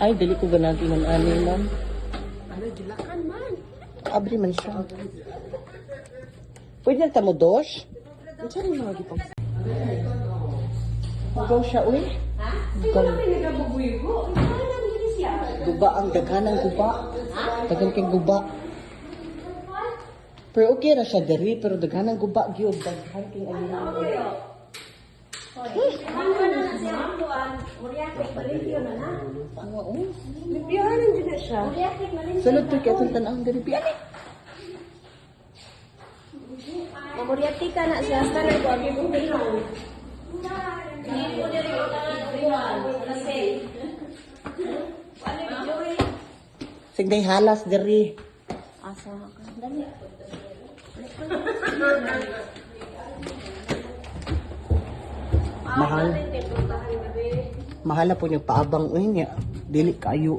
Ay, dili ko ganagi man ani ma'am. Ano, julakan man. Abri man siya. Pwede na tamo dos? Ang saan yung mga gipag? Ugaw siya, uy. Ha? Ugaw. Nagabubuyo. Ano lang yun siya? Guba ang daghanang guba. Dagan kay guba. Pero okay ra siya diri, pero daghanang guba gyud daghan kay alina. Ano na siya? Muriatik, Malintiyo na na. Lipiyanan din na siya. Muriatik, Malintiyo. Sulod to kay atong tan-ang diri piani. Muriatik ka na siya. Sana ko ang ibutihon. Sigday halas diri. Asa ka? Dali. Mahal. Mahal na po niyo paabang uy niya. Dili kayo.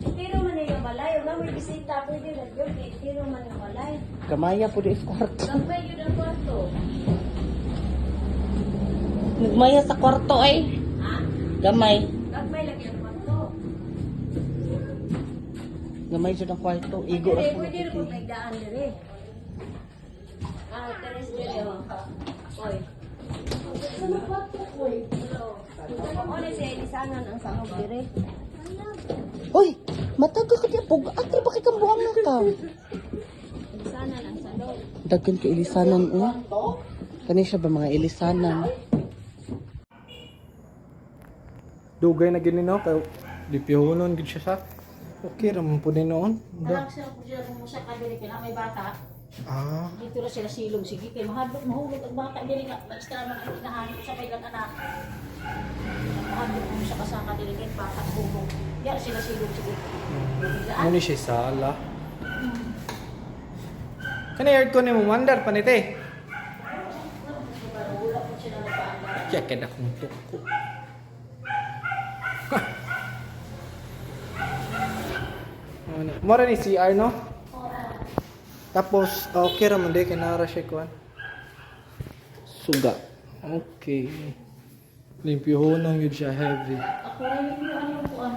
Tiro man yung balay. Wala may bisita. Pwede na yun. Tiro man yung balay. Kamaya po di kwarto. Gambay yun ang kwarto. Nagmaya sa kwarto ay. Ha? Gamay. Gambay lagi ang kwarto. Gamay jud ang kwarto. Igo ra po. Pwede rin kung nagdaan dire. Ah, teres dire. Oy. Sa mga kwarto, oy. Ano siya ilisanan ang sangog dire? Uy, matagal ka diya pug. Ate ba kay kambuhang na ka? Ilisanan ang sangog. Daghan kay ilisanan uy. Kani siya ba mga ilisanan? Dugay na gini no kay dipihonon gid siya sa. Okay ra man pud noon. Alam siya kung siya kung siya kadiri kaya may bata. Ah, Dito na sila silong sige kay mahulog ang bata diri nga extra man ang inahanap sa may anak. Mahulog mo siya kasama diri kay bata bubog. Yan sila silong sige. ano ni siya sala. Kani aircon ni mo mandar panite. Kaya kada kong tuko. Mora ni CR no? Tapos okay ra man day kay nara siya kuan. Suga. Okay. Limpyohonon yun siya heavy. Ako rin yung ano ko ah.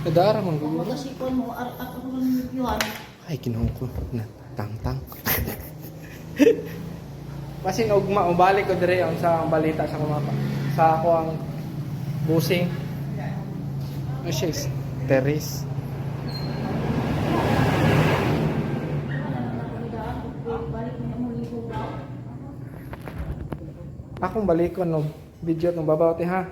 Kadara man gulo. Magasipon mo ako rin yung yuhan. Ay kinuha ko na tang-tang. Basin ugma ubalik ko dire ang sa balita sa kumapa. Sa ako ang busing. Ano siya? Terrace. Akong balikon no video ng babaw ti ha.